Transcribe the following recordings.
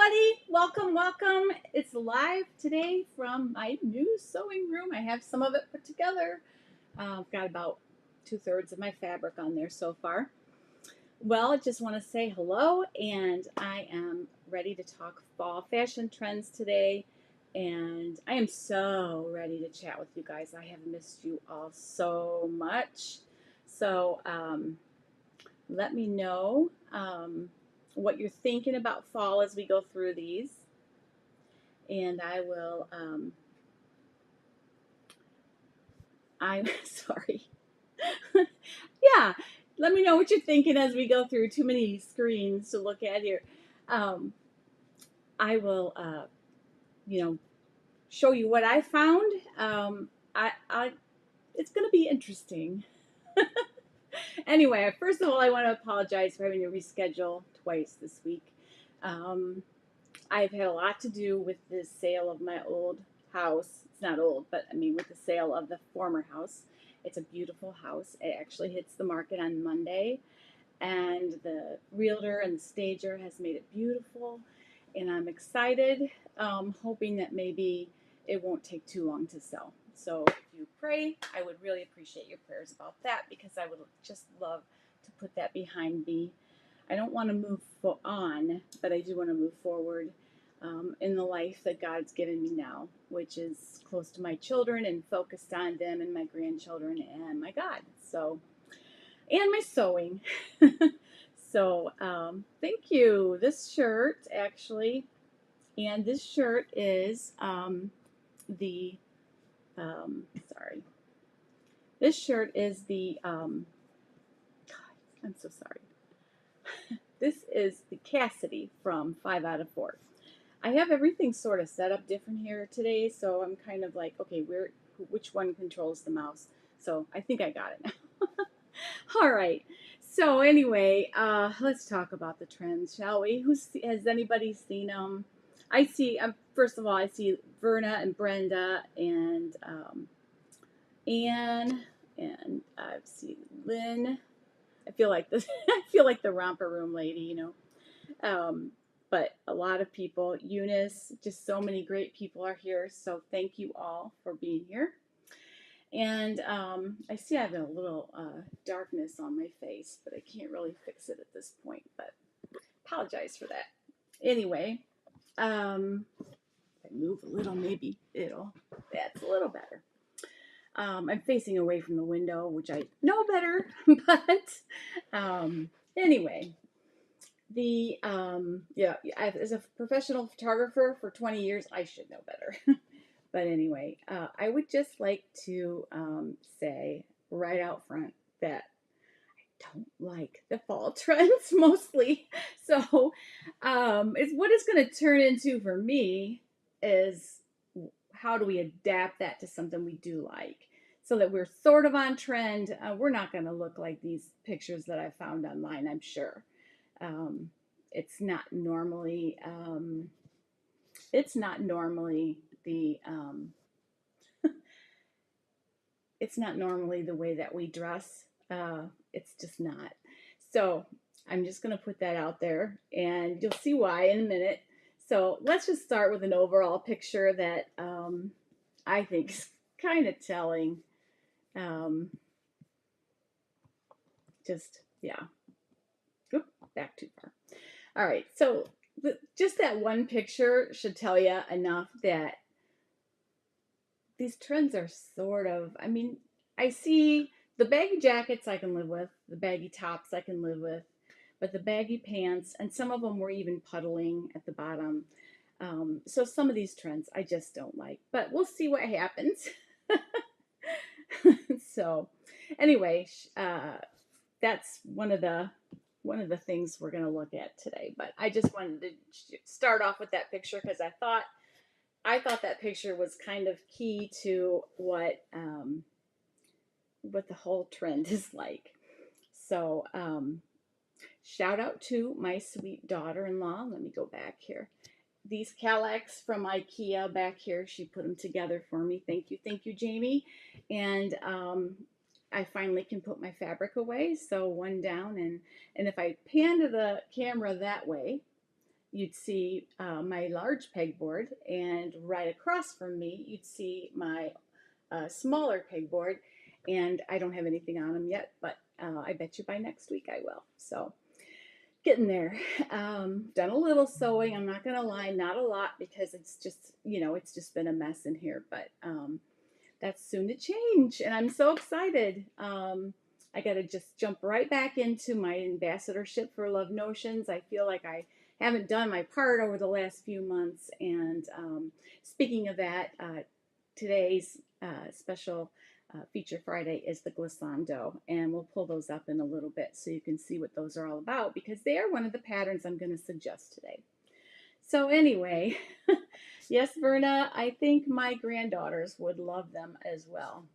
everybody. Welcome, welcome. It's live today from my new sewing room. I have some of it put together. I've got about 2/3 of my fabric on there so far. Well, I just want to say hello, and I am ready to talk fall fashion trends today. And I am so ready to chat with you guys. I have missed you all so much. So let me know what you're thinking about fall as we go through these. And I will, I'm sorry. Yeah, let me know what you're thinking as we go through. Too many screens to look at here. Um, I will, show you what I found. It's going to be interesting. Anyway, first of all, I want to apologize for having to reschedule twice this week. I've had a lot to do with the sale of my old house. It's not old, but I mean with the sale of the former house. It's a beautiful house. It actually hits the market on Monday, and the realtor and the stager has made it beautiful, and I'm excited, hoping that maybe it won't take too long to sell. So if you pray, I would really appreciate your prayers about that, because I would just love to put that behind me. I don't want to move on, but I do want to move forward in the life that God's given me now, which is close to my children and focused on them and my grandchildren and my God. So, and my sewing. So, thank you. This shirt, actually, and this shirt is the, sorry. This shirt is the, I'm so sorry. This is the Cassidy from 5 out of 4. I have everything sort of set up different here today, so I'm kind of like, okay, which one controls the mouse? So I think I got it now. All right. So anyway, let's talk about the trends, shall we? Has anybody seen them? I see. First of all, I see Verna and Brenda and Anne, and I see Lynn. I feel like this. I feel like the romper room lady, you know. But a lot of people, Eunice, just so many great people are here. So thank you all for being here. And I see I have a little darkness on my face, but I can't really fix it at this point. But apologize for that. Anyway, if I move a little, maybe that's a little better. I'm facing away from the window, which I know better. But anyway. As a professional photographer for 20 years, I should know better. But anyway, I would just like to say right out front that I don't like the fall trends mostly. So, what it's going to turn into for me is, how do we adapt that to something we do like, so that we're sort of on trend. We're not going to look like these pictures that I found online, I'm sure. It's not normally the it's not normally the way that we dress. It's just not. So I'm just going to put that out there, and you'll see why in a minute. So let's just start with an overall picture that I think is kind of telling. Oop, back too far. All right, so just that one picture should tell you enough that these trends are sort of, I mean, I see the baggy jackets I can live with, the baggy tops I can live with, but the baggy pants, and some of them were even puddling at the bottom. So some of these trends I just don't like, but we'll see what happens. So anyway, that's one of the things we're going to look at today. But I just wanted to start off with that picture, because I thought that picture was kind of key to what the whole trend is like. So shout out to my sweet daughter-in-law. Let me go back here. These Calax from IKEA back here, she put them together for me. Thank you, Jamie. And I finally can put my fabric away. So one down, and if I pan to the camera that way, you'd see my large pegboard, and right across from me, you'd see my smaller pegboard. And I don't have anything on them yet, but I bet you by next week I will. So getting there. Done a little sewing. I'm not gonna lie, not a lot, because it's just, it's just been a mess in here. But that's soon to change, and I'm so excited. I got to just jump right back into my ambassadorship for Love Notions. I feel like I haven't done my part over the last few months. And speaking of that, today's special feature Friday is the glissando, and we'll pull those up in a little bit so you can see what those are all about, because they are one of the patterns I'm going to suggest today. So anyway, yes, Verna, I think my granddaughters would love them as well.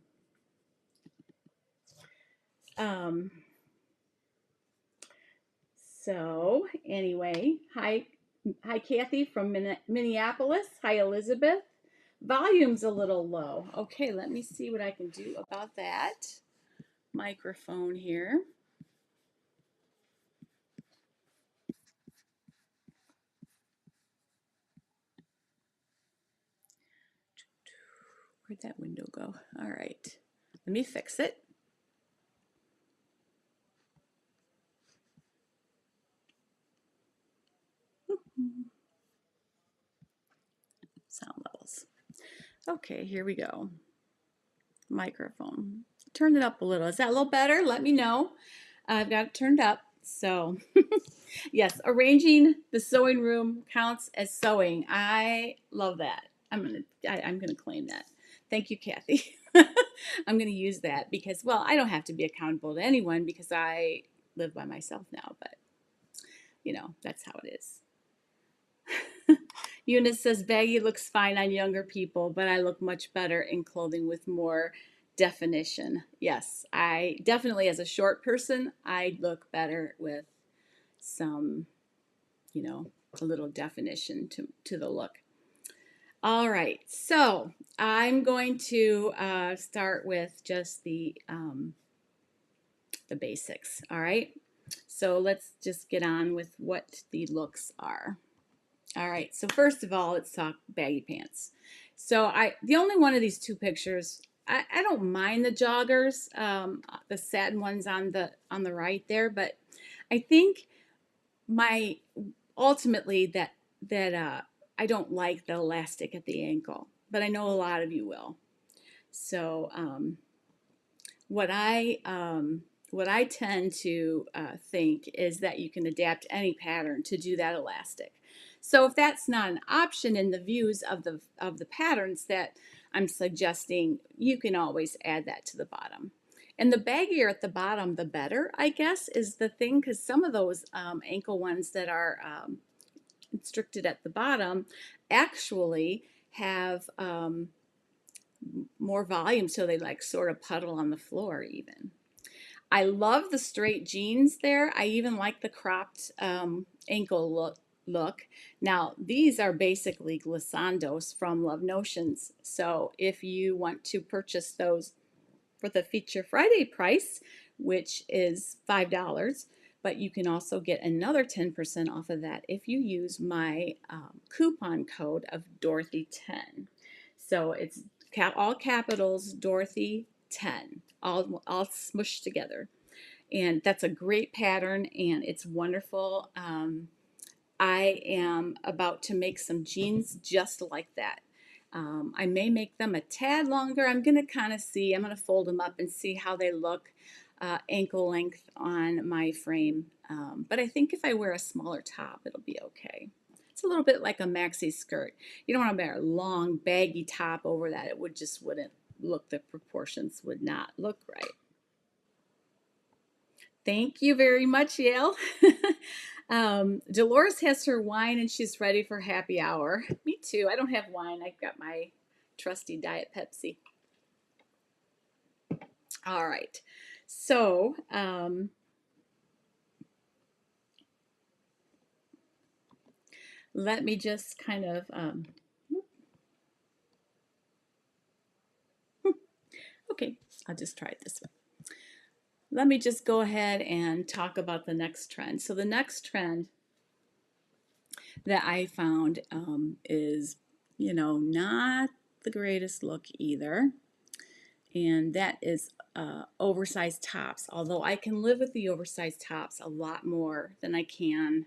So anyway, hi Kathy from Minneapolis. Hi Elizabeth. Volume's a little low. Okay, let me see what I can do about that. Microphone here. Where'd that window go? All right, let me fix it. Sound levels. Okay, here we go. Microphone. Turn it up a little. Is that a little better? Let me know. I've got it turned up. So yes, arranging the sewing room counts as sewing. I love that. I'm gonna claim that. Thank you, Kathy. I'm gonna use that because, well, I don't have to be accountable to anyone because I live by myself now, but that's how it is. Eunice says baggy looks fine on younger people, but I look much better in clothing with more definition. Yes, I definitely, as a short person, I look better with some, a little definition to the look. All right, so I'm going to start with just the basics. All right, so let's just get on with what the looks are. All right, so first of all, let's talk baggy pants. So the only one of these two pictures, I don't mind the joggers, the satin ones on the right there, but I think ultimately that I don't like the elastic at the ankle, but I know a lot of you will. So what I tend to think is that you can adapt any pattern to do that elastic. So if that's not an option in the views of the patterns that I'm suggesting, you can always add that to the bottom. And the baggier at the bottom, the better, I guess, is the thing, because some of those ankle ones that are constricted at the bottom actually have more volume, so they like sort of puddle on the floor even. I love the straight jeans there. I even like the cropped ankle look. Now, these are basically glissandos from Love Notions. So if you want to purchase those for the Feature Friday price, which is $5, but you can also get another 10% off of that if you use my coupon code of Dorothy10. So it's all capitals, Dorothy10, all smushed together. And that's a great pattern, and it's wonderful. I am about to make some jeans just like that. I may make them a tad longer. I'm going to kind of see. I'm going to fold them up and see how they look ankle length on my frame. But I think if I wear a smaller top, it'll be okay. It's a little bit like a maxi skirt. You don't want to wear a long, baggy top over that. It wouldn't look, the proportions would not look right. Thank you very much, Yale. Dolores has her wine and she's ready for happy hour. Me too. I don't have wine. I've got my trusty Diet Pepsi. All right. So, let me just kind of, okay, I'll just try it this way. Let me just go ahead and talk about the next trend. So the next trend that I found is, you know, not the greatest look either. And that is oversized tops. Although I can live with the oversized tops a lot more than I can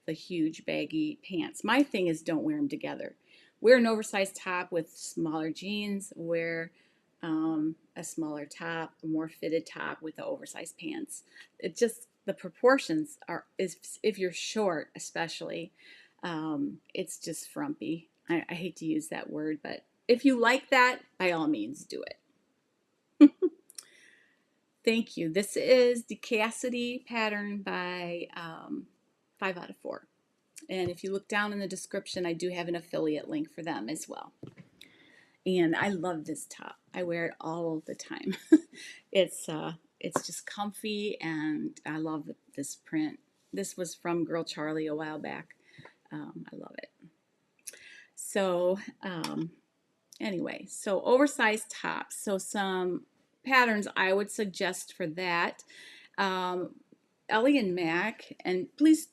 the huge baggy pants. My thing is don't wear them together. Wear an oversized top with smaller jeans. Wear a smaller top, a more fitted top with the oversized pants. It just the proportions are is if you're short especially, it's just frumpy. I hate to use that word, but if you like that, by all means do it. Thank you. This is the Cassidy pattern by 5 out of 4. And if you look down in the description, I do have an affiliate link for them as well. And I love this top. I wear it all the time. it's just comfy, and I love this print. This was from Girl Charlie a while back. I love it. So anyway, so oversized tops. So some patterns I would suggest for that. Ellie and Mac, and please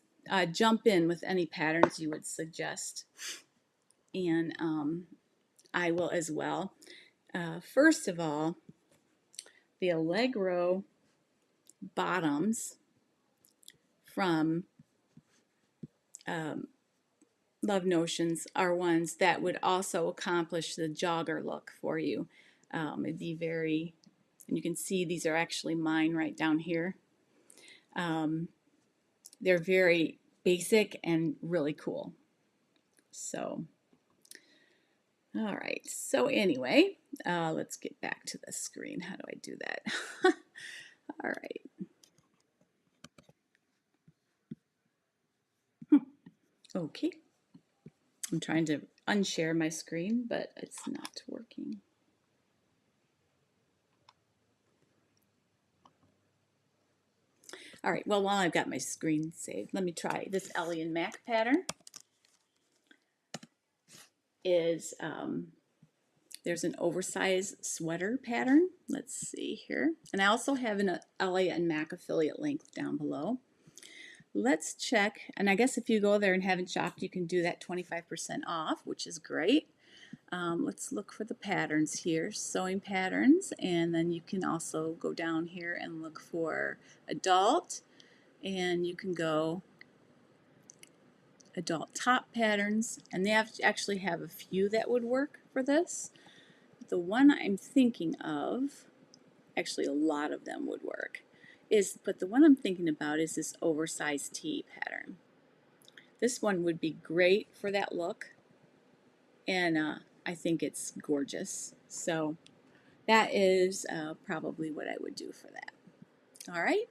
jump in with any patterns you would suggest, and I will as well. First of all, the Allegro bottoms from Love Notions are ones that would also accomplish the jogger look for you. It'd be very, and you can see these are actually mine right down here. They're very basic and really cool. So, all right. So anyway, let's get back to the screen. How do I do that? All right. Okay. I'm trying to unshare my screen, but it's not working. All right, well, while I've got my screen saved, let me try this Ellie and Mac pattern. There's an oversized sweater pattern. Let's see here. And I also have an Ellie and Mac affiliate link down below. Let's check, and I guess if you go there and haven't shopped, you can do that 25% off, which is great. Let's look for the patterns here, sewing patterns, and then you can also go down here and look for adult, and you can go adult top patterns, and they actually have a few that would work for this. The one I'm thinking of, actually a lot of them would work, but the one I'm thinking about is this oversized tee pattern. This one would be great for that look, and I think it's gorgeous. So that is probably what I would do for that. All right.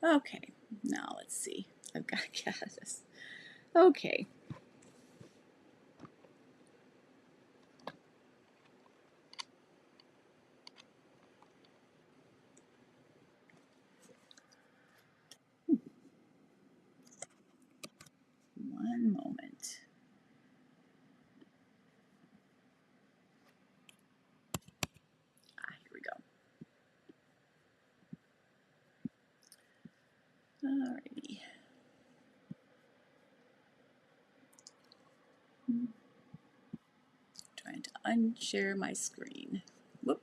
Okay, now let's see. I've got to get this. Okay. One moment. Here we go. Alrighty. Trying to unshare my screen. Whoop.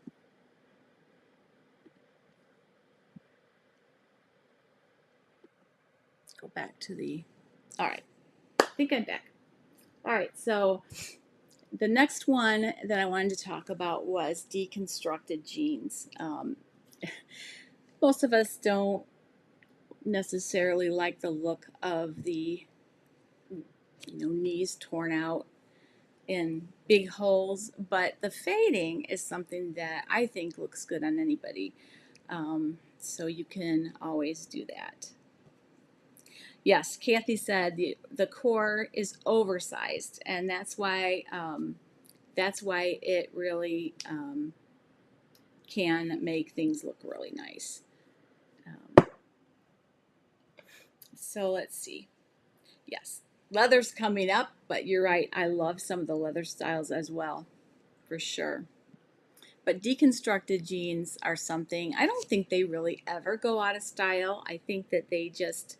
Let's go back to the. All right. I think I'm back. All right. So the next one that I wanted to talk about was Deconstructed Jeans. Most of us don't necessarily like the look of the knees torn out in big holes, but the fading is something that I think looks good on anybody. So you can always do that. Yes, Kathy said the core is oversized, and that's why it really can make things look really nice. So let's see. Yes, leather's coming up, but you're right. I love some of the leather styles as well, for sure. But deconstructed jeans are something, I don't think they really ever go out of style. I think that they just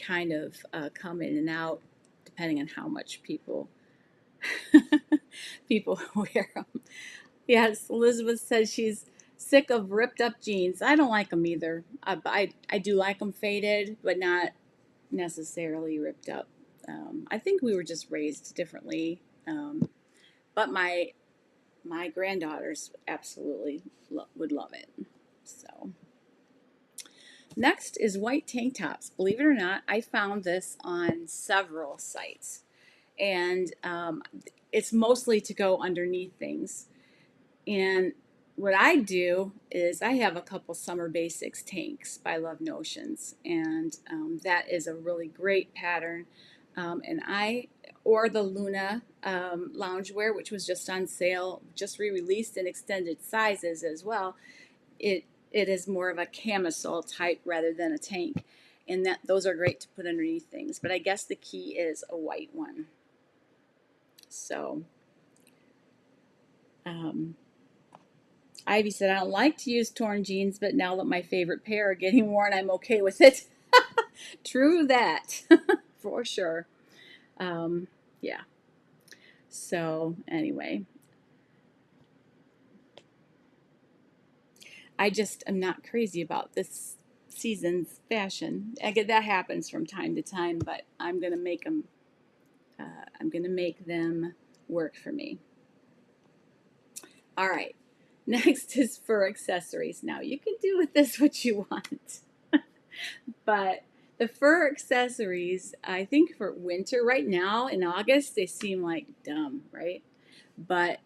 kind of come in and out depending on how much people people wear them. Yes, Elizabeth says she's sick of ripped up jeans. I don't like them either. I do like them faded, but not necessarily ripped up. I think we were just raised differently. But my granddaughters absolutely would love it. So next is white tank tops. Believe it or not, I found this on several sites, and it's mostly to go underneath things. And what I do is I have a couple Summer Basics tanks by Love Notions, and that is a really great pattern. Or the Luna loungewear, which was just on sale, just re-released in extended sizes as well. It is more of a camisole type rather than a tank, and that those are great to put underneath things. But I guess the key is a white one. So. Ivy said, I don't like to use torn jeans, but now that my favorite pair are getting worn, I'm okay with it. True that, for sure. Yeah. So, anyway, I just am not crazy about this season's fashion. I get that happens from time to time, but I'm gonna make them. I'm gonna make them work for me. All right. Next is fur accessories. Now you can do with this what you want. But the fur accessories, I think for winter right now in August, they seem like dumb, right? But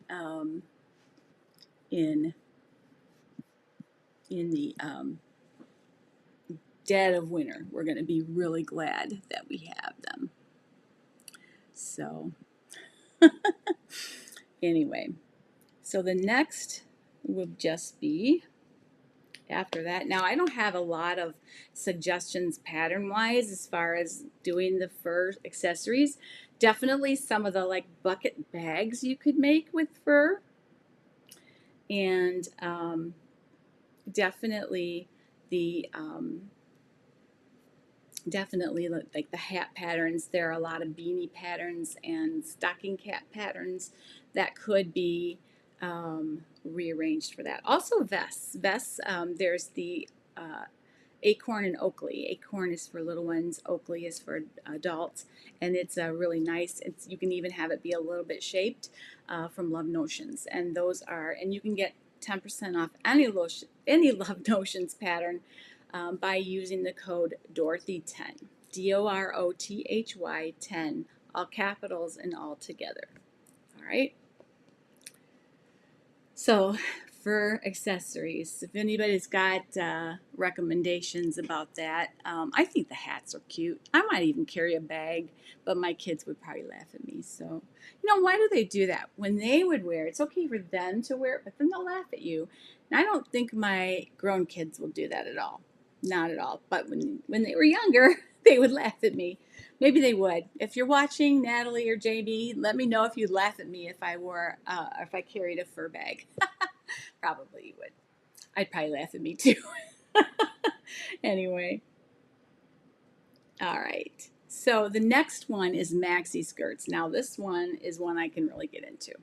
in the dead of winter, we're going to be really glad that we have them. So anyway, so the next would just be after that. Now, I don't have a lot of suggestions pattern-wise as far as doing the fur accessories. Definitely some of the like bucket bags you could make with fur. And definitely the like the hat patterns. There are a lot of beanie patterns and stocking cap patterns that could be rearranged for that. Also vests. There's the Acorn and Oakley. Acorn is for little ones. Oakley is for adults, and it's really nice. You can even have it be a little bit shaped from Love Notions, and those are. And you can get 10% off any Love Notions pattern by using the code Dorothy10. DOROTHY 10, all capitals and all together. All right. So for accessories, if anybody's got recommendations about that, I think the hats are cute. I might even carry a bag, but my kids would probably laugh at me. So, why do they do that? When they would wear it, it's okay for them to wear it, but then they'll laugh at you. And I don't think my grown kids will do that at all. Not at all. But when they were younger, they would laugh at me. Maybe they would. If you're watching, Natalie or Jamie, let me know if you'd laugh at me if I carried a fur bag. Probably you would. I'd probably laugh at me too. Anyway. All right. So the next one is maxi skirts. Now this one is one I can really get into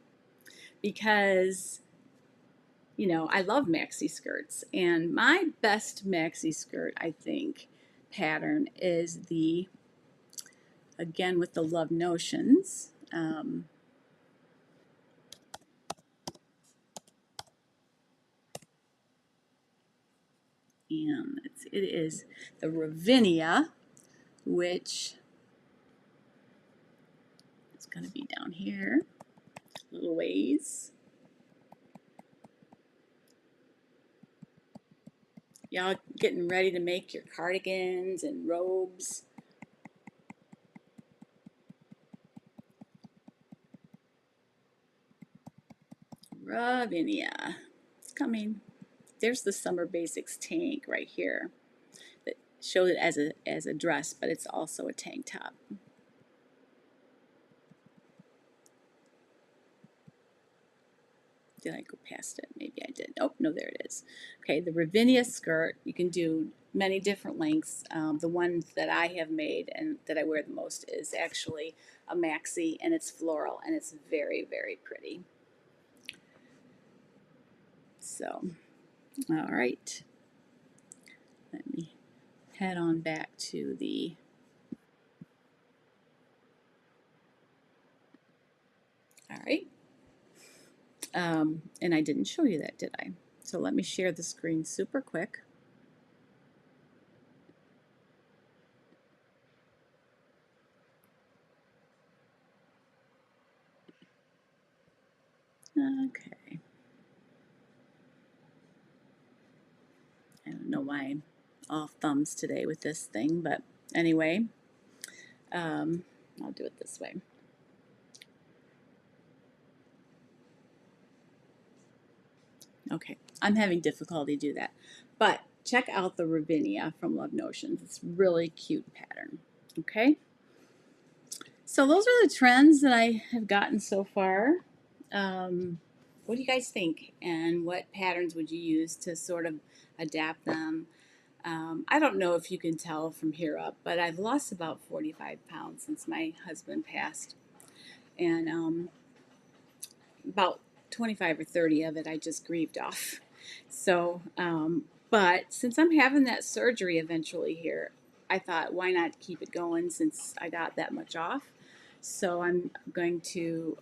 because I love maxi skirts, and my best maxi skirt, I think, pattern is again with the Love Notions. And it is the Ravinia, which is going to be down here, a little ways. Y'all getting ready to make your cardigans and robes. Ravinia. It's coming. There's the Summer Basics tank right here that shows it as a dress, but it's also a tank top. Did I go past it? Maybe I did. Oh, no, there it is. Okay, the Ravinia skirt. You can do many different lengths. The one that I have made and that I wear the most is actually a maxi, and it's floral, and it's very, very pretty. So, all right. Let me head on back to the all right. And I didn't show you that, did I? So let me share the screen super quick. Okay. I don't know why I'm all thumbs today with this thing, but anyway, I'll do it this way. Okay, I'm having difficulty do that, but check out the Ravinia from Love Notions. It's really cute pattern. Okay, so those are the trends that I have gotten so far. What do you guys think? And what patterns would you use to sort of adapt them? I don't know if you can tell from here up, but I've lost about 45 pounds since my husband passed. And about 25 or 30 of it I just grieved off. So, but since I'm having that surgery eventually here, I thought, why not keep it going since I got that much off? So I'm going to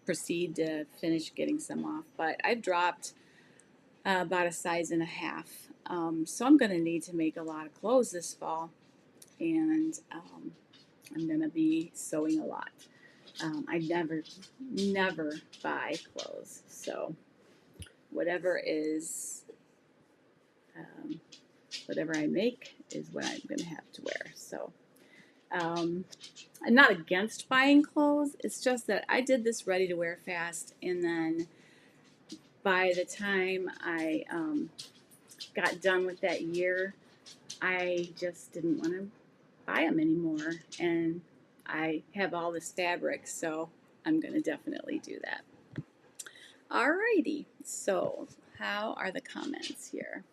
proceed to finish getting some off. But I've dropped about a size and a half. So I'm going to need to make a lot of clothes this fall, and I'm going to be sewing a lot. I never buy clothes, so whatever is, whatever I make is what I'm going to have to wear. So I'm not against buying clothes. It's just that I did this ready to wear fast, and then by the time I got done with that year, I just didn't want to buy them anymore, and I have all this fabric, so I'm going to definitely do that. Alrighty, so how are the comments here?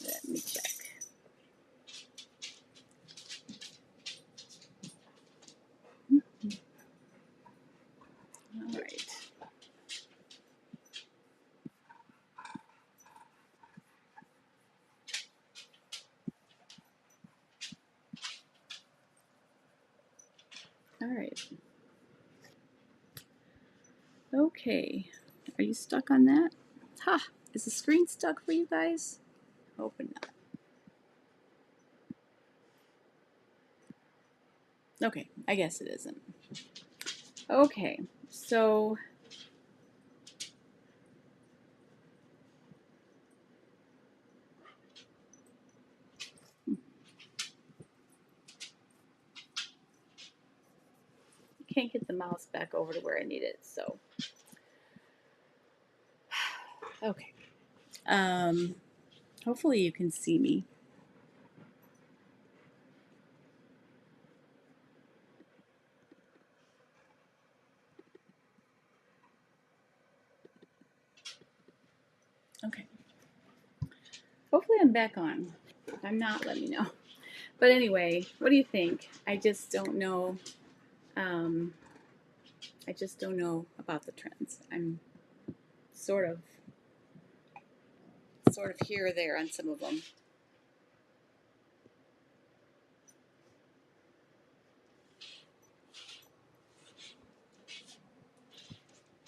Let me check. All right. All right. Okay. Are you stuck on that? Ha! Is the screen stuck for you guys? Open up. Okay, I guess it isn't. Okay, so can't get the mouse back over to where I need it, so okay. Hopefully you can see me. Okay. Hopefully I'm back on. If I'm not, let me know. But anyway, what do you think? I just don't know. I just don't know about the trends. I'm sort of here or there on some of them.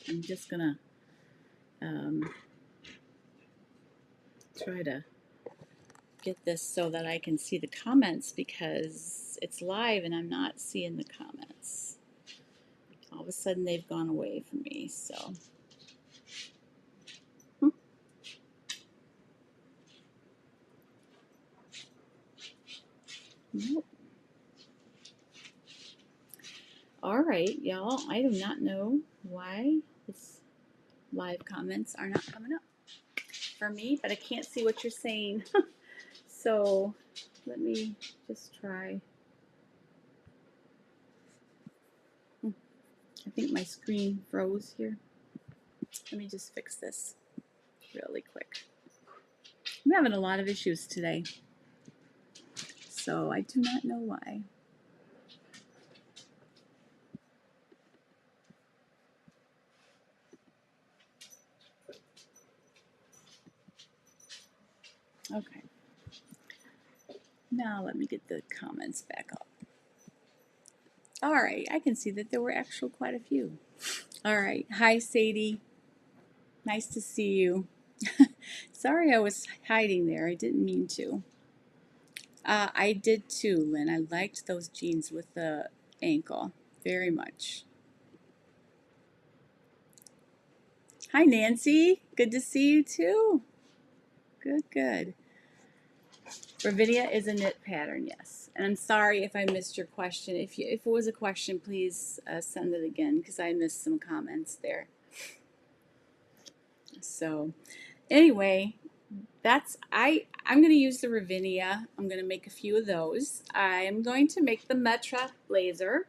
I'm just gonna try to get this so that I can see the comments because it's live and I'm not seeing the comments. All of a sudden they've gone away from me, so. Nope. All right, y'all, I do not know why this live comments are not coming up for me, but I can't see what you're saying. So let me just try. I think my screen froze here. Let me just fix this really quick. I'm having a lot of issues today, so I do not know why. Okay. Now let me get the comments back up. All right, I can see that there were actually quite a few. All right. Hi, Sadie. Nice to see you. Sorry I was hiding there. I didn't mean to. I did too, Lynn. I liked those jeans with the ankle very much. Hi, Nancy. Good to see you too. Good, good. Ravinia is a knit pattern, yes. And I'm sorry if I missed your question. If it was a question, please send it again because I missed some comments there. So anyway, I'm going to use the Ravinia. I'm going to make a few of those. I'm going to make the Metra blazer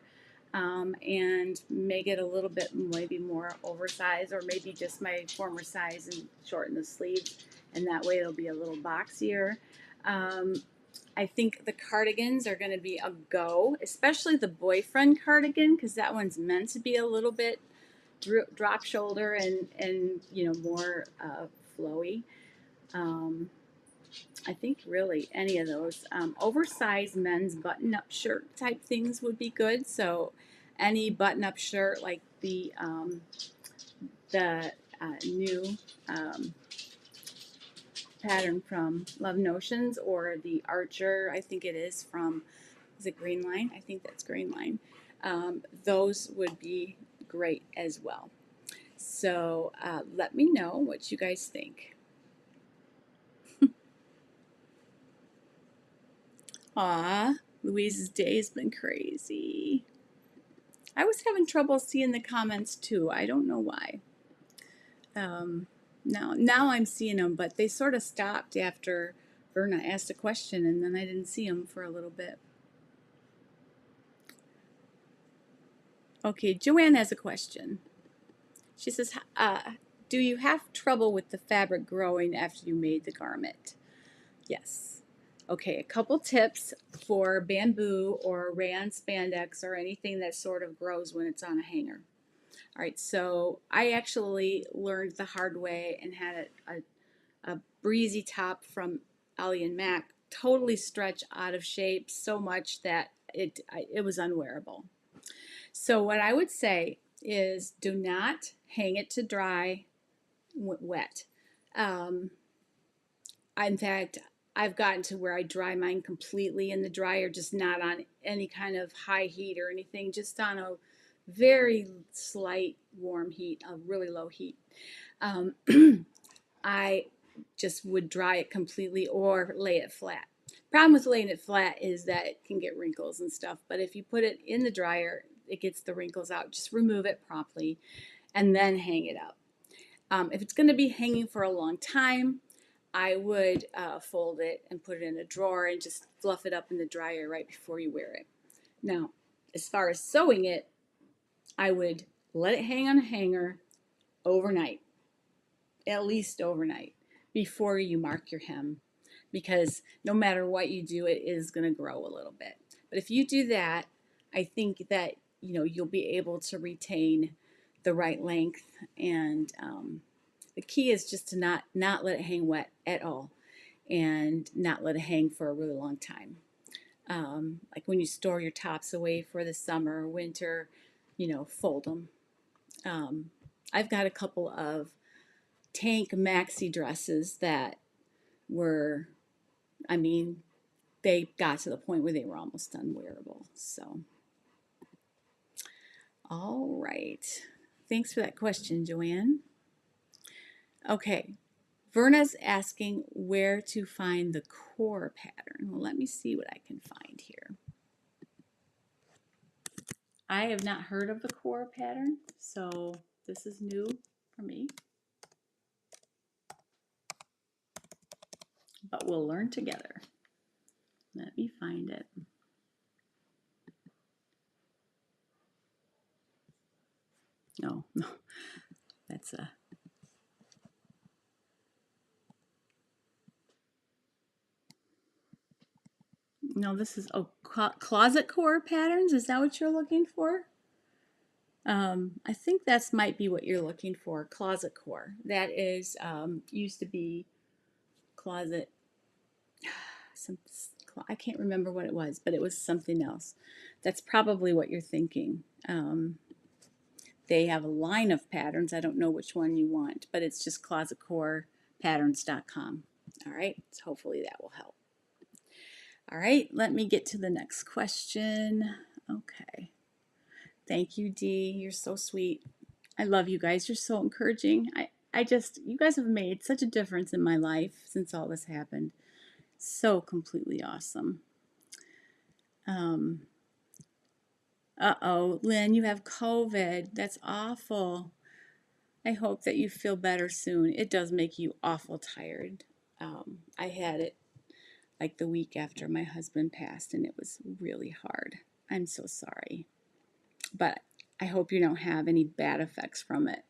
and make it a little bit maybe more oversized, or maybe just my former size and shorten the sleeves, and that way it'll be a little boxier. I think the cardigans are going to be a go, especially the boyfriend cardigan, because that one's meant to be a little bit drop shoulder and you know, more flowy. I think really any of those. Oversized men's button-up shirt type things would be good. So any button-up shirt like the new pattern from Love Notions, or the Archer, I think it is from, is it Green Line? I think that's Green Line. Those would be great as well. So let me know what you guys think. Aw, Louise's day has been crazy. I was having trouble seeing the comments too. I don't know why. Now I'm seeing them, but they sort of stopped after Verna asked a question, and then I didn't see them for a little bit. Okay, Joanne has a question. She says, do you have trouble with the fabric growing after you made the garment? Yes. Okay, a couple tips for bamboo or rayon spandex or anything that sort of grows when it's on a hanger. All right, so I actually learned the hard way and had a breezy top from Ellie Mac totally stretch out of shape so much that it was unwearable. So what I would say is do not hang it to dry wet. In fact, I've gotten to where I dry mine completely in the dryer, just not on any kind of high heat or anything, just on a very slight warm heat, a really low heat. I just would dry it completely or lay it flat. Problem with laying it flat is that it can get wrinkles and stuff, but if you put it in the dryer, it gets the wrinkles out. Just remove it promptly and then hang it up. If it's going to be hanging for a long time, I would fold it and put it in a drawer and just fluff it up in the dryer right before you wear it. Now, as far as sewing it, I would let it hang on a hanger overnight, at least overnight, before you mark your hem, because no matter what you do, it is going to grow a little bit. But if you do that, I think that you'll be able to retain the right length, and the key is just to not let it hang wet at all, and not let it hang for a really long time. Like when you store your tops away for the summer or winter, fold them. I've got a couple of tank maxi dresses that were, they got to the point where they were almost unwearable. So, all right. Thanks for that question, Joanne. Okay, Verna's asking where to find the core pattern. Well, let me see what I can find here. I have not heard of the core pattern, so this is new for me. But we'll learn together. Let me find it. No, that's a... No, this is closet core patterns. Is that what you're looking for? I think that's might be what you're looking for. Closet core. That is used to be closet. Some, I can't remember what it was, but it was something else. That's probably what you're thinking. They have a line of patterns. I don't know which one you want, but it's just closetcorepatterns.com. All right, so hopefully that will help. All right, let me get to the next question. Okay. Thank you, Dee. You're so sweet. I love you guys. You're so encouraging. You guys have made such a difference in my life since all this happened. So completely awesome. Uh-oh, Lynn, you have COVID. That's awful. I hope that you feel better soon. It does make you awful tired. I had it like the week after my husband passed, and it was really hard. I'm so sorry. But I hope you don't have any bad effects from it.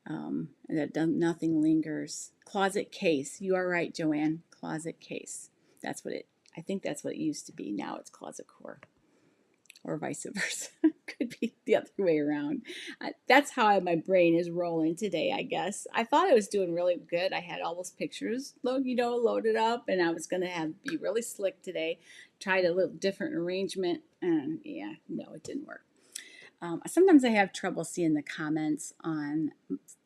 Nothing lingers. Closet case. You are right, Joanne. Closet case. I think that's what it used to be. Now it's closet core. Or vice versa. Could be the other way around. That's how my brain is rolling today, I guess. I thought I was doing really good. I had all those pictures, loaded up, and I was going to be really slick today. Tried a little different arrangement, and yeah, no, it didn't work. Sometimes I have trouble seeing the comments on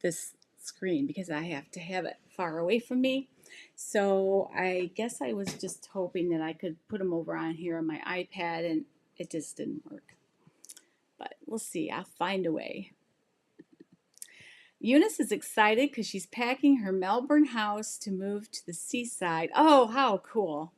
this screen because I have to have it far away from me. So I guess I was just hoping that I could put them over on here on my iPad, and it just didn't work. But we'll see. I'll find a way. Eunice is excited because she's packing her Melbourne house to move to the seaside. Oh, how cool.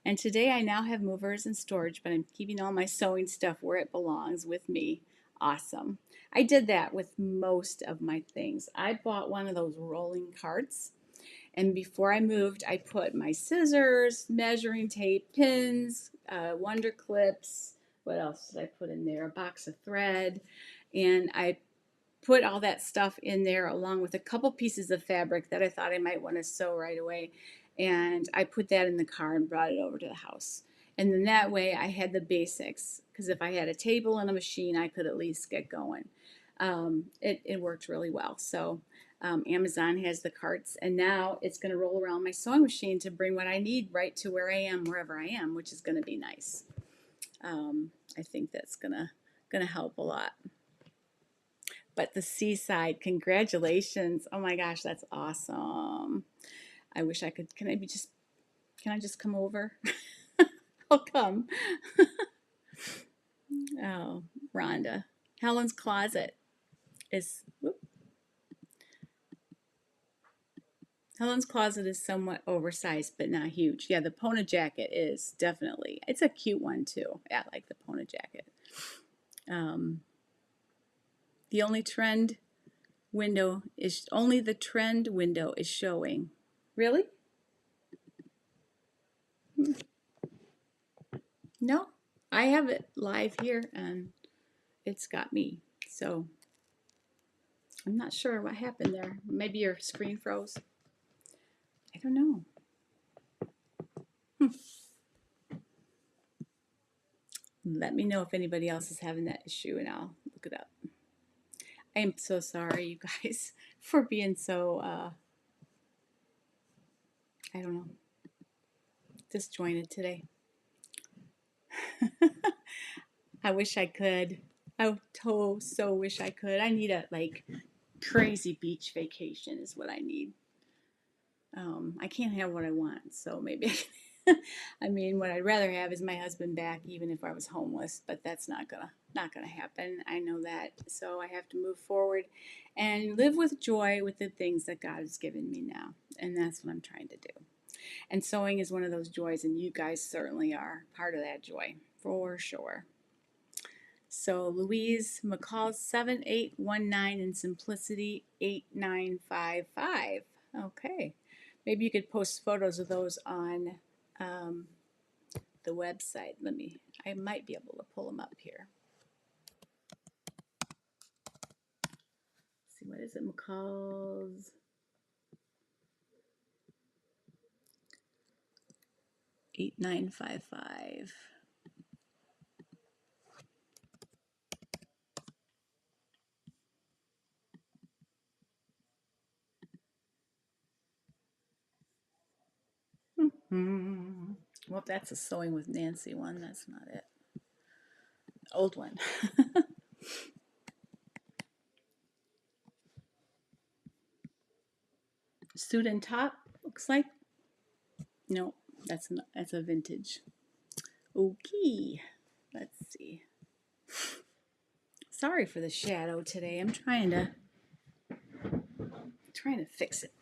And today I now have movers and storage, but I'm keeping all my sewing stuff where it belongs with me. Awesome. I did that with most of my things. I bought one of those rolling carts, and before I moved, I put my scissors, measuring tape, pins, wonder clips. What else did I put in there? A box of thread. And I put all that stuff in there along with a couple pieces of fabric that I thought I might want to sew right away. And I put that in the car and brought it over to the house. And then that way I had the basics, because if I had a table and a machine, I could at least get going. It worked really well. So Amazon has the carts, and now it's going to roll around my sewing machine to bring what I need right to where I am, wherever I am, which is going to be nice. I think that's gonna help a lot. But the seaside, congratulations! Oh my gosh, that's awesome. I wish I could. Can I just come over? I'll come. Oh, Rhonda. Helen's closet is. Helen's closet is somewhat oversized, but not huge. Yeah, the Pona jacket is definitely. It's a cute one too. Yeah, I like the Pona jacket. The only trend window is only the trend window is showing. Really? No, I have it live here, and it's got me. So I'm not sure what happened there. Maybe your screen froze. I don't know. Let me know if anybody else is having that issue, and I'll look it up. I am so sorry, you guys, for being so, I don't know, disjointed today. I wish I could. I so wish I could. I need a, crazy beach vacation is what I need. I can't have what I want, so maybe I mean, what I'd rather have is my husband back, even if I was homeless. But that's not gonna happen. I know that, so I have to move forward and live with joy with the things that God has given me now, and that's what I'm trying to do. And sewing is one of those joys, and you guys certainly are part of that joy for sure. So Louise McCall 7819 and Simplicity 8955. Okay. Maybe you could post photos of those on the website. I might be able to pull them up here. Let's see, what is it? McCall's 8955. Well, that's a Sewing with Nancy one. That's not it. Old one. Student top, looks like. No, that's a vintage. Okay, let's see. Sorry for the shadow today. I'm trying to fix it.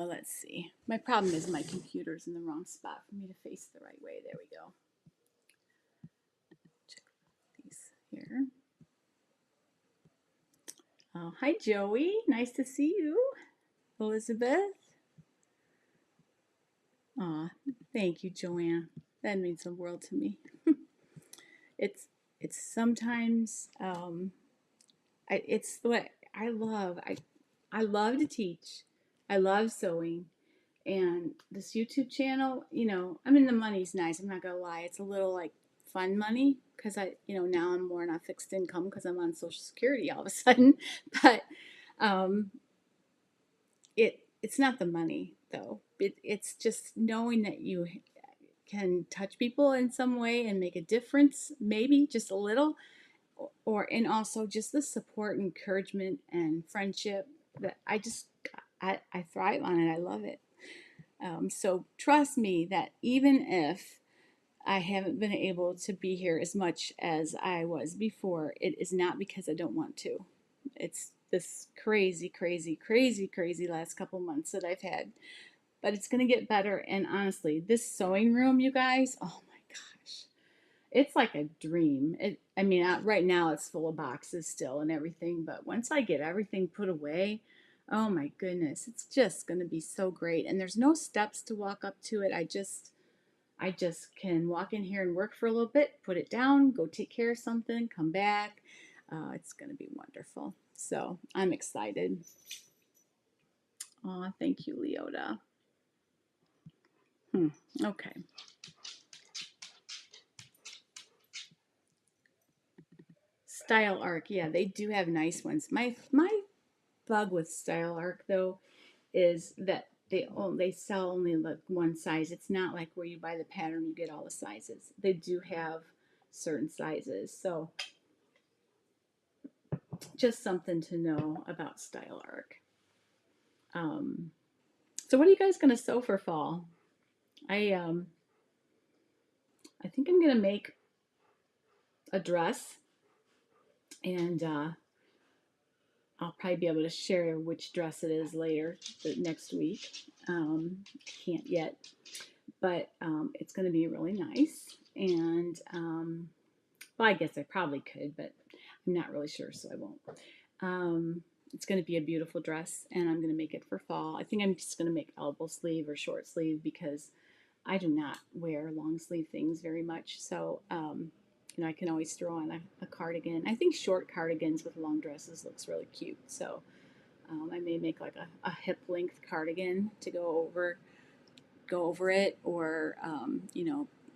Let's see. My problem is my computer's in the wrong spot for me to face the right way. There we go. Check these here. Oh, hi, Joey. Nice to see you. Elizabeth. Aw, thank you, Joanne. That means the world to me. it's sometimes it's what I love. I love to teach. I love sewing. And this YouTube channel, you know, I mean, the money's nice. I'm not going to lie. It's a little like fun money because now I'm more on a fixed income because I'm on Social Security all of a sudden. But it's not the money though. It's just knowing that you can touch people in some way and make a difference, maybe just a little, and also just the support, encouragement, and friendship that I thrive on it. I love it. So trust me that even if I haven't been able to be here as much as I was before, it is not because I don't want to. It's this crazy, crazy, crazy, crazy last couple months that I've had. But it's going to get better. And honestly, this sewing room, you guys, oh my gosh, it's like a dream. Right now it's full of boxes still and everything. But once I get everything put away, oh my goodness, it's just going to be so great. And there's no steps to walk up to it. I just can walk in here and work for a little bit, put it down, go take care of something, come back. It's going to be wonderful. So I'm excited. Oh, thank you, Leota. Okay. Style Arc, yeah, they do have nice ones. My bug with Style Arc though is that they sell only like one size. It's not like where you buy the pattern you get all the sizes. They do have certain sizes, so just something to know about Style Arc. So what are you guys gonna sew for fall? I think I'm gonna make a dress, and I'll probably be able to share which dress it is later, next week. Can't yet, but it's going to be really nice. And well, I guess I probably could, but I'm not really sure, so I won't. It's going to be a beautiful dress, and I'm going to make it for fall. I think I'm just going to make elbow sleeve or short sleeve because I do not wear long sleeve things very much. So, I can always throw on a cardigan. I think short cardigans with long dresses looks really cute. So I may make like a hip length cardigan to go over it, or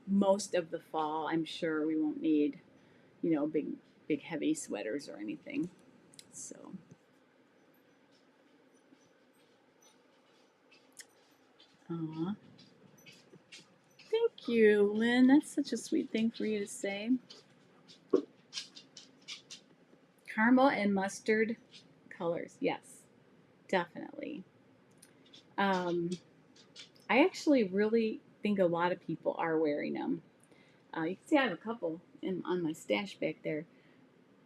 most of the fall, I'm sure we won't need, big heavy sweaters or anything. So. Aw. Thank you, Lynn. That's such a sweet thing for you to say. Caramel and mustard colors. Yes, definitely. I actually really think a lot of people are wearing them. You can see I have a couple on my stash back there.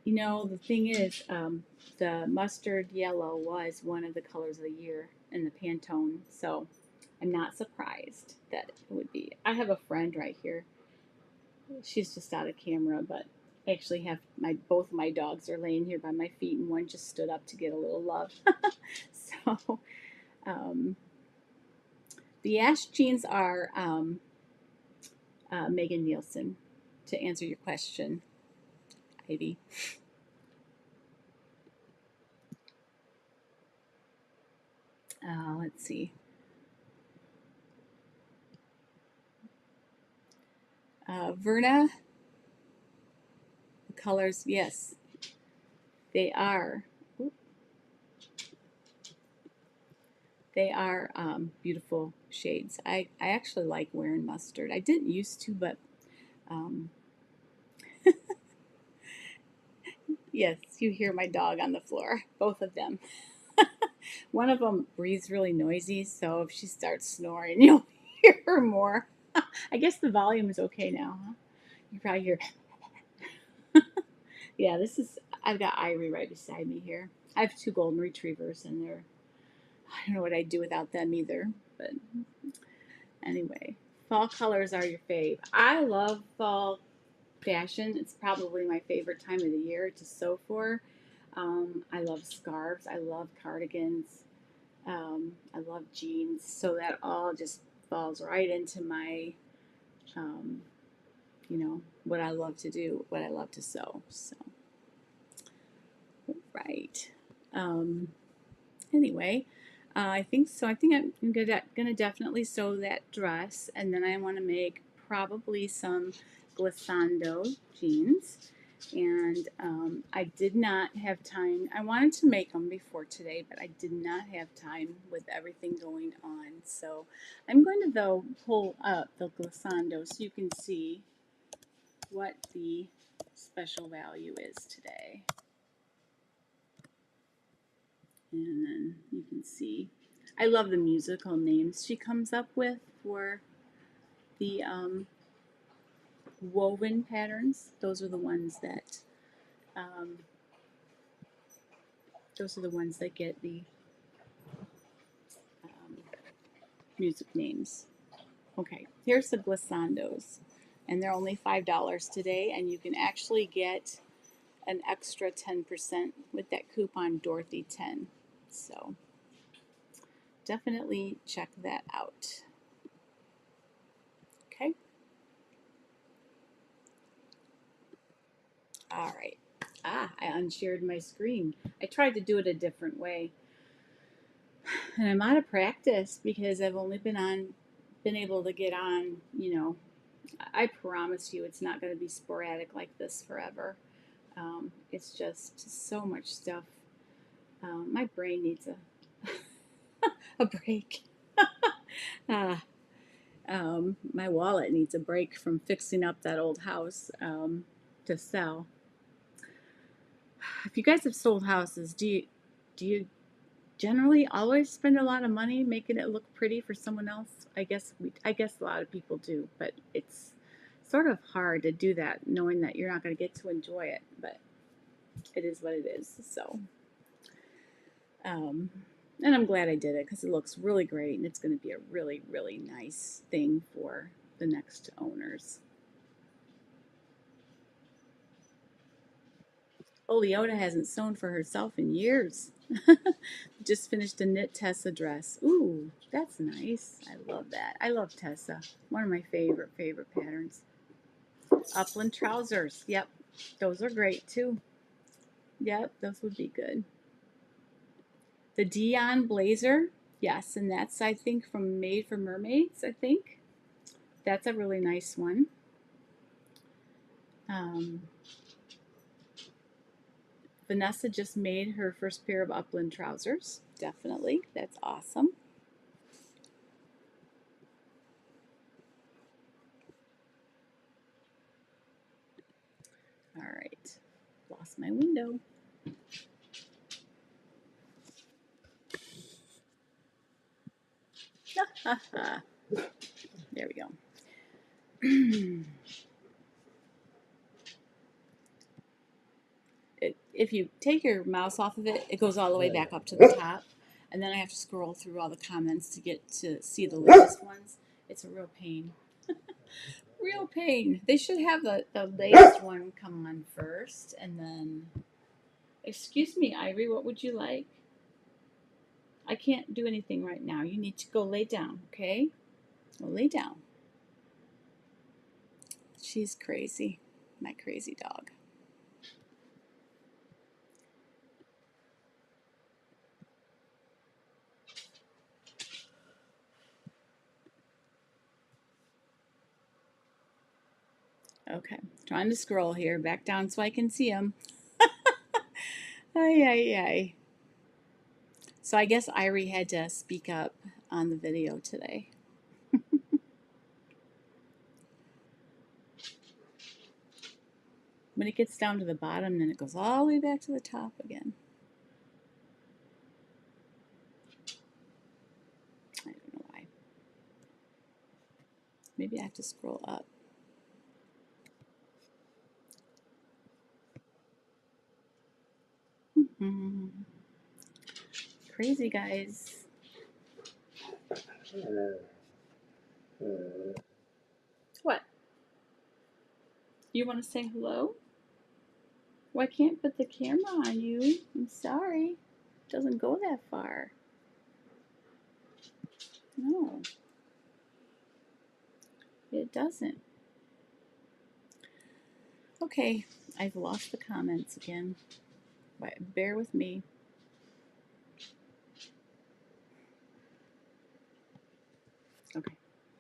The thing is, the mustard yellow was one of the colors of the year in the Pantone, so I'm not surprised that it would be. I have a friend right here. She's just out of camera, but I actually have both of my dogs are laying here by my feet, and one just stood up to get a little love. So, the Ash jeans are Megan Nielsen, to answer your question, Ivy. Let's see. Verna, the colors, yes, they are. They are beautiful shades. I actually like wearing mustard. I didn't used to, but um, yes, you hear my dog on the floor, both of them. One of them breathes really noisy, so if she starts snoring, you'll hear her more. I guess the volume is okay now, huh? You probably hear, yeah, I've got Irie right beside me here. I have two golden retrievers, and I don't know what I'd do without them either, but anyway. Fall colors are your fave. I love fall fashion. It's probably my favorite time of the year to sew for. I love scarves. I love cardigans. I love jeans. So that all just falls right into my, um, what I love to do, what I love to sew. So, right. Um, anyway, I think so. I think I'm gonna definitely sew that dress, and then I want to make probably some glissando jeans. And I did not have time. I wanted to make them before today, but I did not have time with everything going on. So I'm going to though pull up the glissando so you can see what the special value is today. And then you can see, I love the musical names she comes up with for the woven patterns. Um, those are the ones that get the um, music names. Okay, here's the glissandos, and they're only $5 today, and you can actually get an extra 10% with that coupon Dorothy 10. So definitely check that out. Okay. All right. I unshared my screen. I tried to do it a different way. And I'm out of practice because I've only been able to get on, I promise you it's not going to be sporadic like this forever. It's just so much stuff. My brain needs a break. uh, my wallet needs a break from fixing up that old house to sell. If you guys have sold houses, do you generally always spend a lot of money making it look pretty for someone else? I guess a lot of people do, but it's sort of hard to do that knowing that you're not going to get to enjoy it, but it is what it is. So and I'm glad I did it because it looks really great, and it's going to be a really, really nice thing for the next owners. Oh, Leota hasn't sewn for herself in years. Just finished a knit Tessa dress. Ooh, that's nice. I love that. I love Tessa. One of my favorite patterns. Upland trousers. Yep, those are great too. Yep, those would be good. The Dion blazer. Yes, and that's, I think, from Made for Mermaids, I think. That's a really nice one. Vanessa just made her first pair of Upland trousers. Definitely. That's awesome. All right. Lost my window. There we go. If you take your mouse off of it, it goes all the way back up to the top. And then I have to scroll through all the comments to get to see the latest ones. It's a real pain. Real pain. They should have the latest one come on first. And then, excuse me, Ivory, what would you like? I can't do anything right now. You need to go lay down, okay? Go lay down. She's crazy. My crazy dog. Okay, trying to scroll here back down so I can see them. Ay, ay, ay. So I guess Irie had to speak up on the video today. When it gets down to the bottom, then it goes all the way back to the top again. I don't know why. Maybe I have to scroll up. Crazy, guys. What? You want to say hello? Well, I can't put the camera on you. I'm sorry. It doesn't go that far. No. It doesn't. Okay, I've lost the comments again. But bear with me. Okay,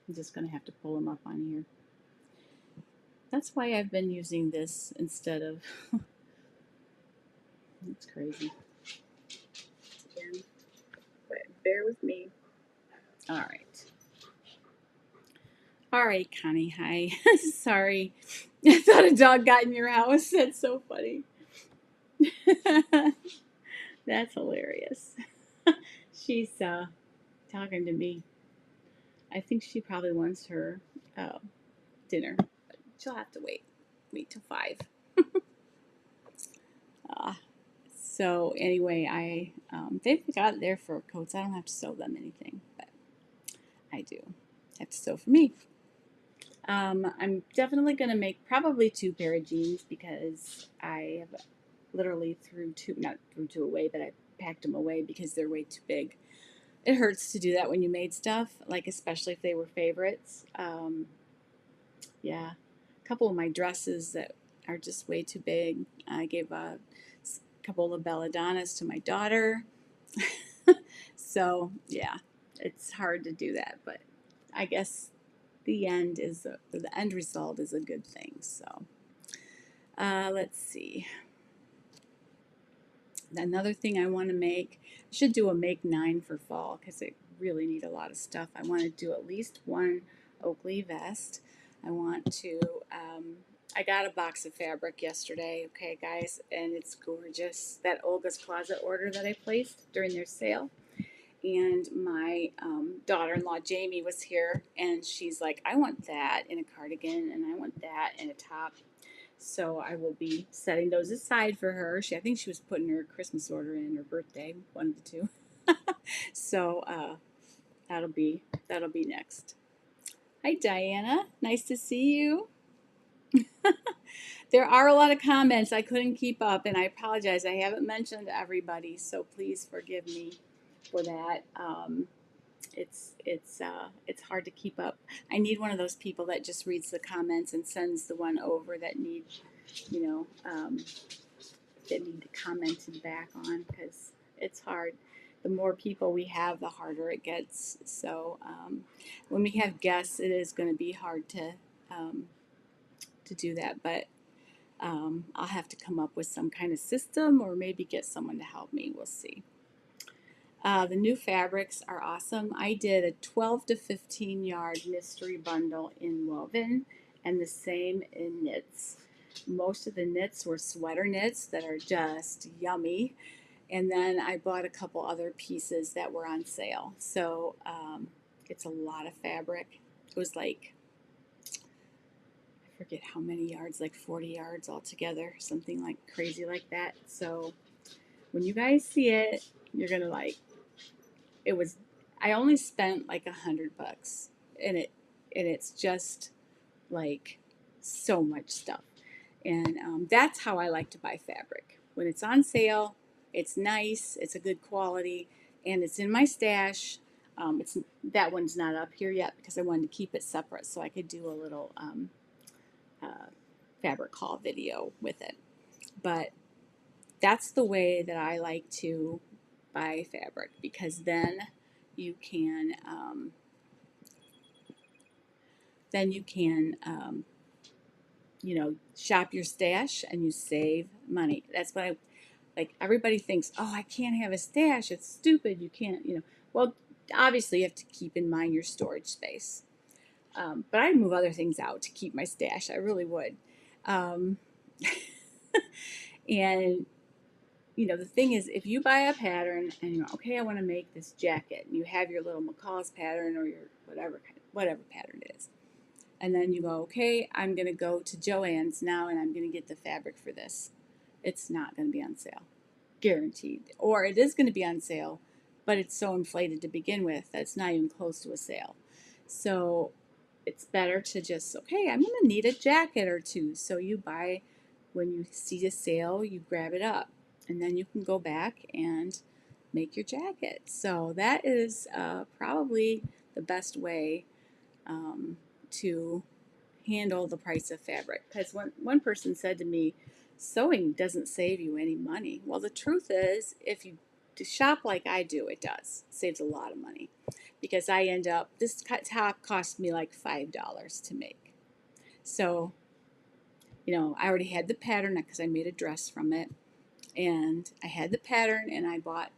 I'm just going to have to pull them up on here. That's why I've been using this instead of... It's crazy. Again, but bear with me. All right. All right, Connie, hi. Sorry. I thought a dog got in your house. That's so funny. That's hilarious. She's talking to me. I think she probably wants her dinner. But she'll have to wait till 5. So anyway, they've got their fur coats. I don't have to sew them anything, but I do have to sew for me. I'm definitely going to make probably 2 pair of jeans because I have literally not threw 2 away, but I packed them away because they're way too big. It hurts to do that when you made stuff, like especially if they were favorites. Yeah, a couple of my dresses that are just way too big. I gave a couple of belladonnas to my daughter. So yeah, it's hard to do that, but I guess the end result is a good thing. So let's see. Another thing I want to make, I should do a make 9 for fall because I really need a lot of stuff. I want to do at least 1 Oakley vest. I want to, I got a box of fabric yesterday, okay guys, and it's gorgeous. That Olga's Closet order that I placed during their sale. And my daughter-in-law Jamie was here, and she's like, I want that in a cardigan, and I want that in a top. So I will be setting those aside for her. I think she was putting her Christmas order in, her birthday, one of the two. So that'll be next. Hi Diana, nice to see you. There are a lot of comments. I couldn't keep up, and I apologize. I haven't mentioned everybody, so please forgive me for that. It's hard to keep up. I need one of those people that just reads the comments and sends the one over that need, that need commented back on, because it's hard. The more people we have, the harder it gets. So when we have guests, it is going to be hard to do that, but I'll have to come up with some kind of system or maybe get someone to help me. We'll see. The new fabrics are awesome. I did a 12 to 15 yard mystery bundle in woven and the same in knits. Most of the knits were sweater knits that are just yummy. And then I bought a couple other pieces that were on sale. So it's a lot of fabric. It was like, I forget how many yards, like 40 yards altogether, something like crazy like that. So when you guys see it, you're going to like, it was, I only spent like $100 in it, and it's just like so much stuff. And that's how I like to buy fabric. When it's on sale, it's nice, it's a good quality, and it's in my stash. That one's not up here yet because I wanted to keep it separate so I could do a little fabric haul video with it. But that's the way that I like to buy fabric, because then you can you know, shop your stash and you save money. That's what I like. Everybody thinks, oh, I can't have a stash. It's stupid. You can't, you know. Well, obviously, you have to keep in mind your storage space. But I'd move other things out to keep my stash. I really would. Um, and you know, the thing is, if you buy a pattern and you're okay, I want to make this jacket, and you have your little McCall's pattern or your whatever pattern it is, and then you go, okay, I'm going to go to Joann's now and I'm going to get the fabric for this. It's not going to be on sale, guaranteed. Or it is going to be on sale, but it's so inflated to begin with that it's not even close to a sale. So it's better to just, okay, I'm going to need a jacket or two. So you buy, when you see a sale, you grab it up. And then you can go back and make your jacket. So that is probably the best way to handle the price of fabric. Because one person said to me, sewing doesn't save you any money. Well, the truth is, if you shop like I do, it does. It saves a lot of money. Because I end up, this top cost me like $5 to make. So, you know, I already had the pattern because I made a dress from it. And I had the pattern and I bought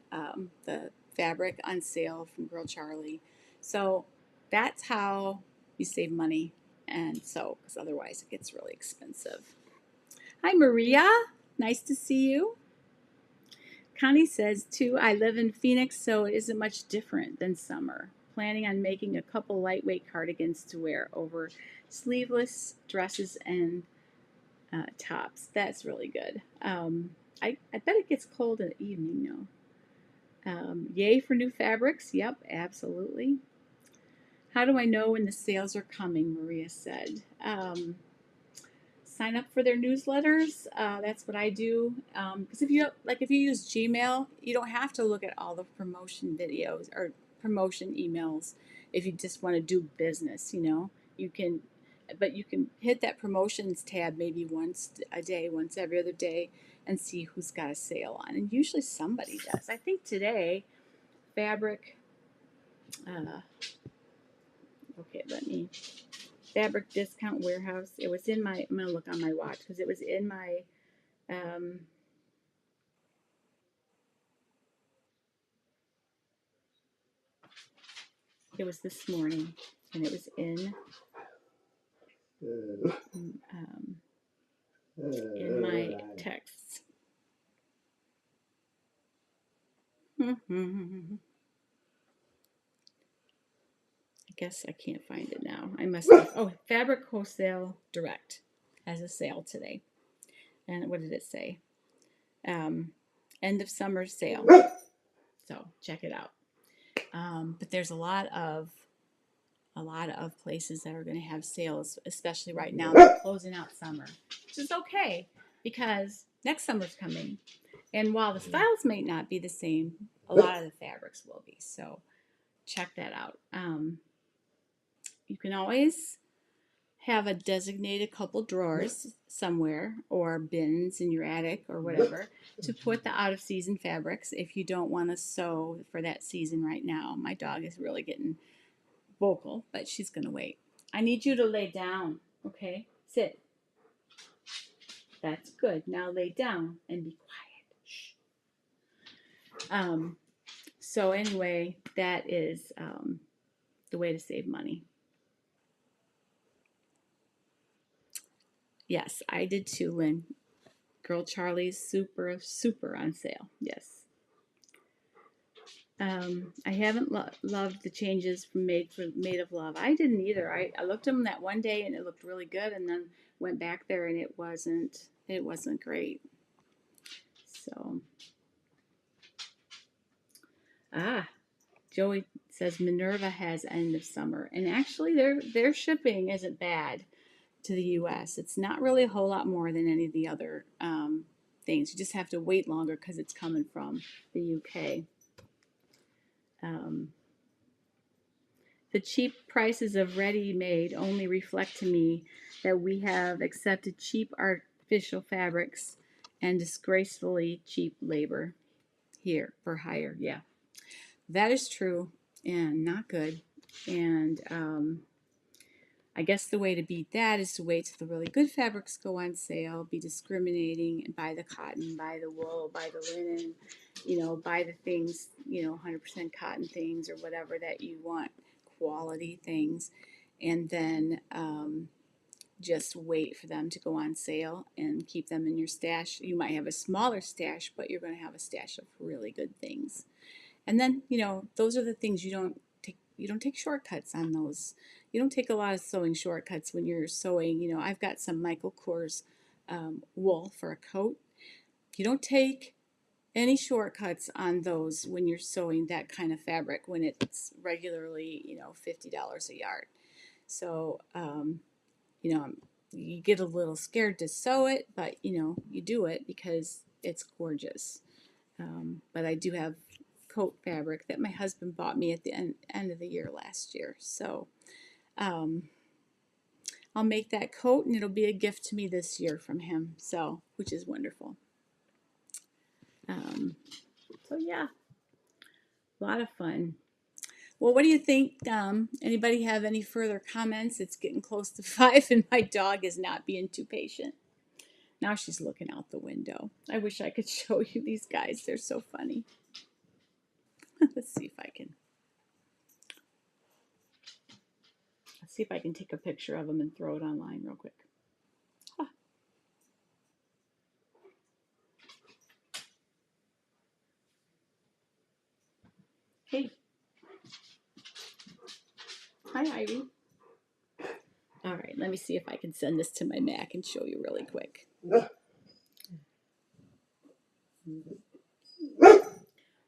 the fabric on sale from Girl Charlee. So that's how you save money and sew, because otherwise it gets really expensive. Hi, Maria. Nice to see you. Connie says, too, I live in Phoenix, so it isn't much different than summer. Planning on making a couple lightweight cardigans to wear over sleeveless dresses and tops. That's really good. I bet it gets cold in the evening, though. Yay for new fabrics. Yep, absolutely. How do I know when the sales are coming? Maria said. Sign up for their newsletters. That's what I do. Because if you use Gmail, you don't have to look at all the promotion videos or promotion emails. If you just want to do business, you know, you can hit that promotions tab maybe once a day, once every other day, and see who's got a sale on. And usually somebody does. I think today, Fabric, Fabric Discount Warehouse, it was in my, I'm going to look on my watch because it was in my, it was this morning, and it was in my texts. I guess I can't find it now. I must have, oh, Fabric Wholesale Direct has a sale today. And what did it say? End of summer sale. So check it out. But there's a lot of places that are going to have sales, especially right now. They're closing out summer, which is okay because next summer's coming. And while the styles may not be the same, a lot of the fabrics will be. So check that out. You can always have a designated couple drawers somewhere or bins in your attic or whatever to put the out of season fabrics if you don't want to sew for that season right now. My dog is really getting vocal, but she's going to wait. I need you to lay down, okay? Sit. That's good. Now lay down and be quiet. Shh. So anyway, that is the way to save money. Yes, I did too, Lynn. Girl Charlie's super, super on sale. Yes. I haven't loved the changes from Made of Love. I didn't either. I looked at them that one day and it looked really good, and then went back there and it wasn't great. So, Joey says Minerva has end of summer, and actually their shipping isn't bad to the U.S. It's not really a whole lot more than any of the other things. You just have to wait longer because it's coming from the U.K. The cheap prices of ready-made only reflect to me that we have accepted cheap artificial fabrics and disgracefully cheap labor here for hire. Yeah, that is true and not good. And I guess the way to beat that is to wait till the really good fabrics go on sale, be discriminating, and buy the cotton, buy the wool, buy the linen, buy the things, 100% cotton things or whatever that you want, quality things, and then just wait for them to go on sale and keep them in your stash. You might have a smaller stash, but you're going to have a stash of really good things. And then, those are the things you don't take shortcuts on those. You don't take a lot of sewing shortcuts when you're sewing. I've got some Michael Kors wool for a coat. You don't take any shortcuts on those when you're sewing that kind of fabric when it's regularly, $50 a yard. So, you get a little scared to sew it, but, you do it because it's gorgeous. But I do have coat fabric that my husband bought me at the end of the year last year. So I'll make that coat and it'll be a gift to me this year from him. So, which is wonderful. So yeah, a lot of fun. Well, what do you think? Anybody have any further comments? It's getting close to 5 and my dog is not being too patient. Now she's looking out the window. I wish I could show you these guys. They're so funny. Let's see if I can take a picture of them and throw it online real quick. Huh. Hey. Hi, Ivy. All right, let me see if I can send this to my Mac and show you really quick.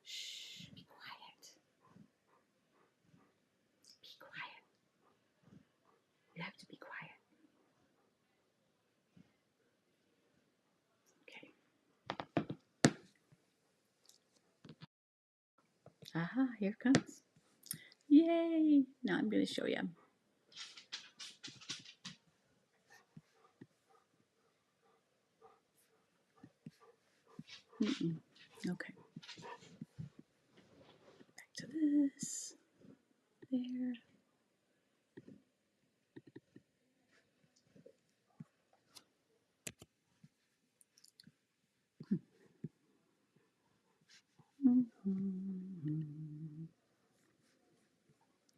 Shh, be quiet. Be quiet. You have to be quiet. Okay. Aha, here it comes. Yay! Now I'm going to show you. Okay. Back to this. There.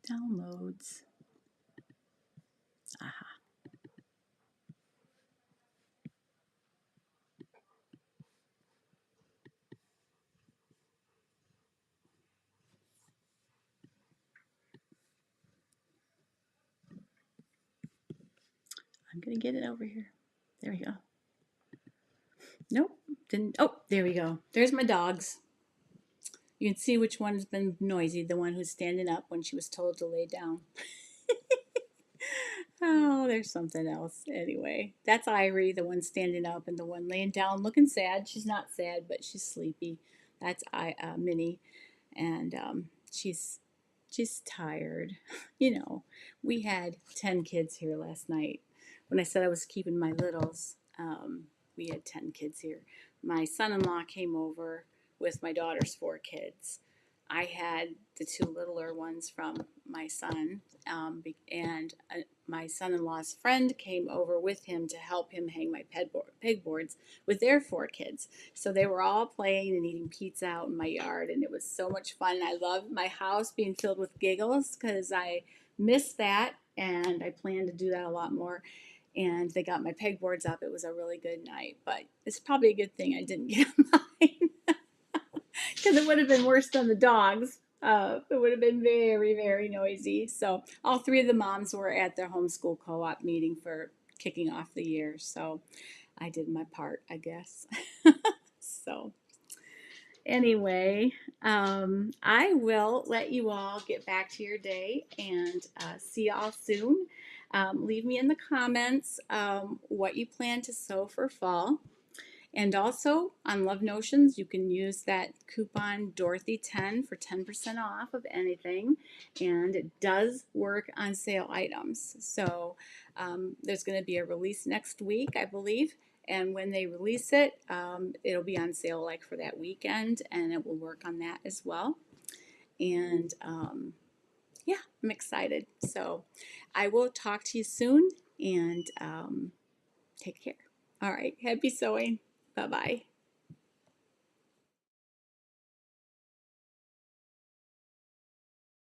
Downloads. Aha. I'm going to get it over here. There we go. Nope. Didn't. Oh, there we go. There's my dogs. You can see which one has been noisy, the one who's standing up when she was told to lay down. Oh, there's something else. Anyway, that's Irie, the one standing up, and the one laying down looking sad. She's not sad, but she's sleepy. That's Minnie, and she's tired. We had 10 kids here last night. When I said I was keeping my littles, we had 10 kids here. My son-in-law came over with my daughter's 4 kids. I had the 2 littler ones from my son, and my son-in-law's friend came over with him to help him hang my pegboards with their 4 kids. So they were all playing and eating pizza out in my yard, and it was so much fun. I love my house being filled with giggles because I miss that, and I plan to do that a lot more. And they got my pegboards up. It was a really good night, but it's probably a good thing I didn't get mine. Because it would have been worse than the dogs. It would have been very, very noisy. So all 3 of the moms were at their homeschool co-op meeting for kicking off the year. So I did my part, I guess. So anyway, I will let you all get back to your day and see y'all soon. Leave me in the comments what you plan to sew for fall. And also on Love Notions, you can use that coupon Dorothy10 for 10% off of anything. And it does work on sale items. So there's going to be a release next week, I believe. And when they release it, it'll be on sale like for that weekend. And it will work on that as well. And yeah, I'm excited. So I will talk to you soon, and take care. All right. Happy sewing. Bye bye.